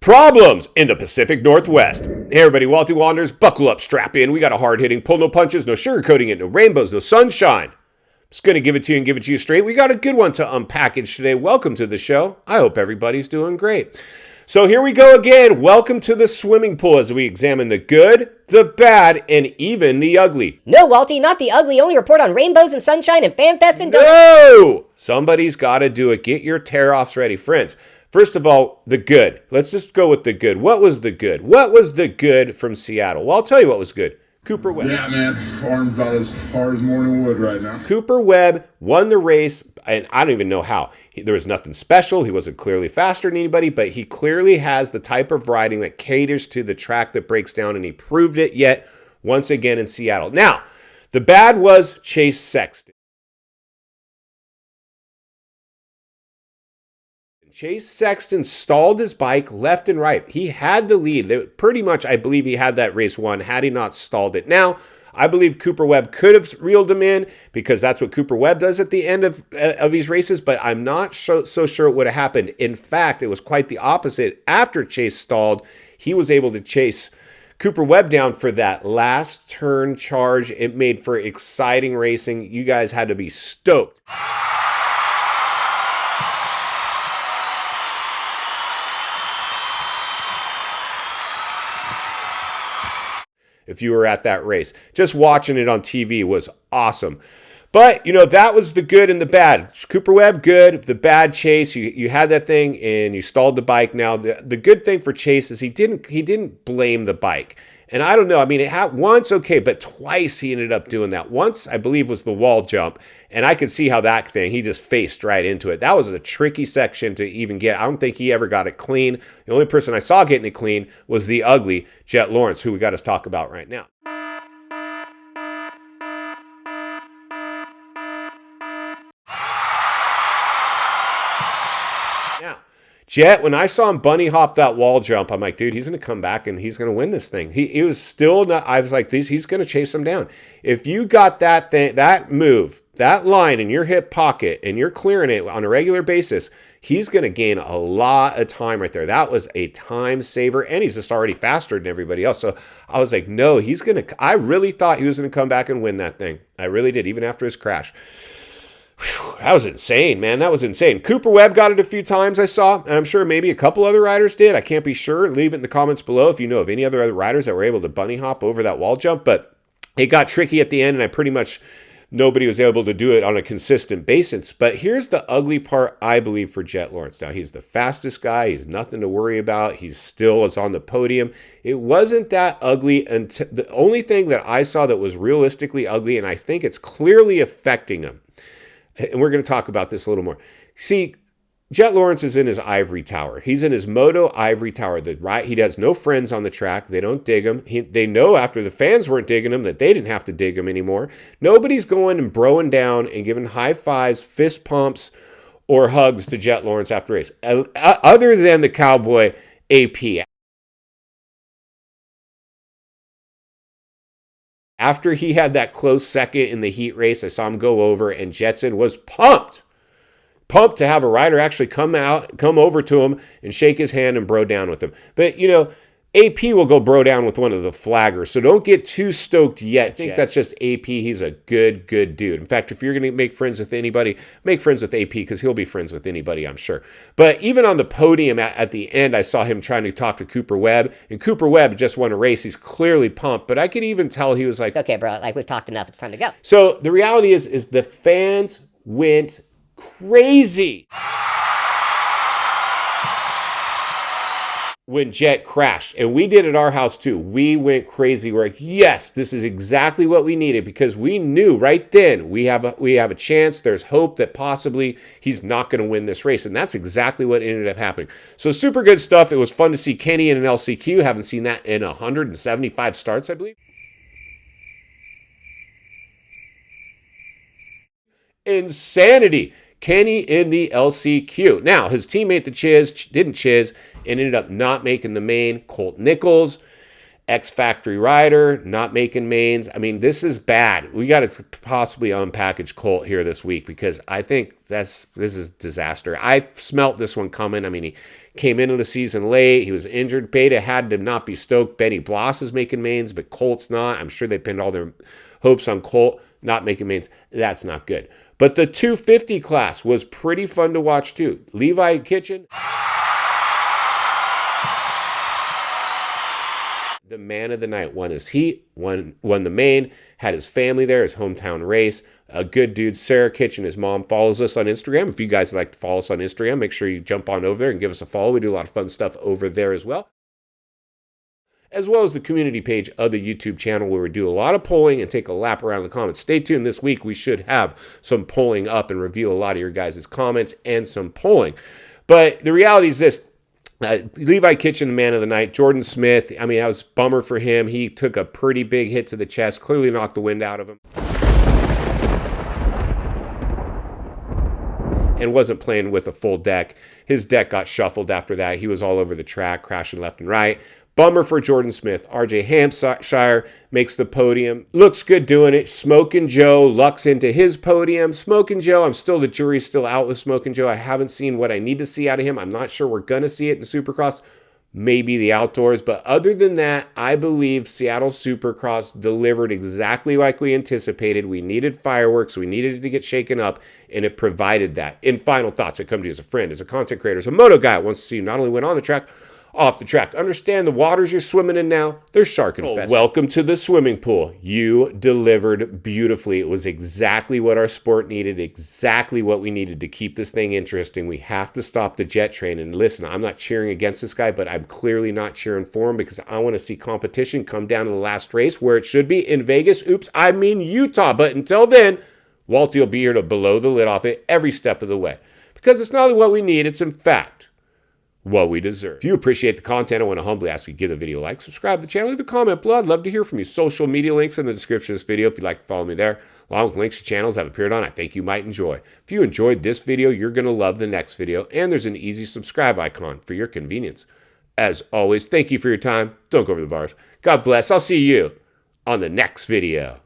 Problems in the Pacific Northwest. Hey everybody, Walty Wanderers, buckle up, strap in. We got a hard-hitting pull, no punches, no sugarcoating it, no rainbows, no sunshine. Just going to give it to you and give it to you straight. We got a good one to unpackage today. Welcome to the show. I hope everybody's doing great. So here we go again. Welcome to the swimming pool as we examine the good, the bad, and even the ugly. No, Walty, not the ugly. Only report on rainbows and sunshine and FanFest and... No! Somebody's got to do it. Get your tear-offs ready. Friends, first of all, the good. Let's just go with the good. What was the good? What was the good from Seattle? Well, I'll tell you what was good. Cooper Webb. Yeah, man. Arm's about as hard as morning wood right now. Cooper Webb won the race, and I don't even know how. There was nothing special. He wasn't clearly faster than anybody, but he clearly has the type of riding that caters to the track that breaks down, and he proved it yet once again in Seattle. Now, the bad was Chase Sexton. Chase Sexton stalled his bike left and right. He had the lead. Pretty much, I believe he had that race won had he not stalled it. Now, I believe Cooper Webb could have reeled him in because that's what Cooper Webb does at the end of these races, but I'm not so sure it would have happened. In fact, it was quite the opposite. After Chase stalled, he was able to chase Cooper Webb down for that last turn charge. It made for exciting racing. You guys had to be stoked. If you were at that race. Just watching it on TV was awesome. But, that was the good and the bad. Cooper Webb, good. The bad, Chase, you had that thing and you stalled the bike. Now, the good thing for Chase is he didn't blame the bike. And I don't know, I mean, it had once, okay, but twice he ended up doing that. Once, I believe, was the wall jump, and I could see how that thing, he just faced right into it. That was a tricky section to even get. I don't think he ever got it clean. The only person I saw getting it clean was the ugly Jett Lawrence, who we got to talk about right now. Jett, when I saw him bunny hop that wall jump, I'm like, dude, he's going to come back and he's going to win this thing. He was still not, I was like, he's going to chase him down. If you got that thing, that move, that line in your hip pocket and you're clearing it on a regular basis, he's going to gain a lot of time right there. That was a time saver, and he's just already faster than everybody else. So I was like, no, I really thought he was going to come back and win that thing. I really did, even after his crash. Whew, that was insane, man. That was insane. Cooper Webb got it a few times, I saw, and I'm sure maybe a couple other riders did. I can't be sure. Leave it in the comments below if you know of any other riders that were able to bunny hop over that wall jump. But it got tricky at the end, and nobody was able to do it on a consistent basis. But here's the ugly part, I believe, for Jett Lawrence. Now, he's the fastest guy. He's nothing to worry about. He still is on the podium. It wasn't that ugly until the only thing that I saw that was realistically ugly, and I think it's clearly affecting him. And we're going to talk about this a little more. See, Jett Lawrence is in his ivory tower. He's in his Moto ivory tower. He has no friends on the track. They don't dig him. They know after the fans weren't digging him that they didn't have to dig him anymore. Nobody's going and broing down and giving high fives, fist pumps, or hugs to Jett Lawrence after race, other than the cowboy AP. After he had that close second in the heat race, I saw him go over, and Jetson was pumped to have a rider actually come over to him and shake his hand and bro down with him. But, AP will go bro down with one of the flaggers, so don't get too stoked yet. I think that's just AP. He's a good dude. In fact, if you're going to make friends with anybody, make friends with AP because he'll be friends with anybody, I'm sure. But even on the podium at the end, I saw him trying to talk to Cooper Webb, and Cooper Webb just won a race. He's clearly pumped, but I could even tell he was like, okay, bro, we've talked enough. It's time to go. So the reality is the fans went crazy when Jett crashed, and we did at our house too. We went crazy. We're like, yes, this is exactly what we needed, because we knew right then we have a chance. There's hope that possibly he's not going to win this race, and that's exactly what ended up happening. So super good stuff. It was fun to see Kenny in an LCQ. Haven't seen that in 175 starts, I believe. Insanity. Kenny in the LCQ. Now, his teammate, the Chiz, didn't Chiz and ended up not making the main. Colt Nichols Ex-factory rider, not making mains. I mean, this is bad. We got to possibly unpackage Colt here this week because I think this is disaster. I smelt this one coming. I mean, he came into the season late. He was injured. Beta had to not be stoked. Benny Bloss is making mains, but Colt's not. I'm sure they pinned all their hopes on Colt not making mains. That's not good. But the 250 class was pretty fun to watch too. Levi Kitchen, the man of the night, won his heat, won the main, had his family there, his hometown race. A good dude. Sarah Kitchen, his mom, follows us on Instagram. If you guys like to follow us on Instagram, make sure you jump on over there and give us a follow. We do a lot of fun stuff over there as well as the community page of the YouTube channel where we do a lot of polling and take a lap around the comments. Stay tuned this week. We should have some polling up and review a lot of your guys' comments and some polling. But the reality is this. Levi Kitchen, the man of the night. Jordan Smith, I mean, that was a bummer for him. He took a pretty big hit to the chest, clearly knocked the wind out of him, and wasn't playing with a full deck. His deck got shuffled after that. He was all over the track, crashing left and right. Bummer for Jordan Smith. RJ Hampshire makes the podium. Looks good doing it. Smokin' Joe lucks into his podium. Smokin' Joe, the jury's still out with Smokin' Joe. I haven't seen what I need to see out of him. I'm not sure we're going to see it in Supercross. Maybe the outdoors. But other than that, I believe Seattle Supercross delivered exactly like we anticipated. We needed fireworks. We needed it to get shaken up, and it provided that. In final thoughts, I come to you as a friend, as a content creator, as a moto guy that wants to see you not only win on the track, off the track. Understand the waters you're swimming in now, they're shark infested. Welcome to the swimming pool. You delivered beautifully. It was exactly what our sport needed, exactly what we needed to keep this thing interesting. We have to stop the Jett train. And listen, I'm not cheering against this guy, but I'm clearly not cheering for him because I want to see competition come down to the last race where it should be in Vegas. Oops, I mean Utah. But until then, Walty will be here to blow the lid off it every step of the way. Because it's not only what we need, it's in fact what we deserve. If you appreciate the content, I want to humbly ask you to give the video a like, subscribe to the channel, leave a comment below. I'd love to hear from you. Social media links in the description of this video if you'd like to follow me there, along with links to channels I've appeared on I think you might enjoy. If you enjoyed this video, you're going to love the next video, and there's an easy subscribe icon for your convenience. As always, thank you for your time. Don't go over the bars. God bless. I'll see you on the next video.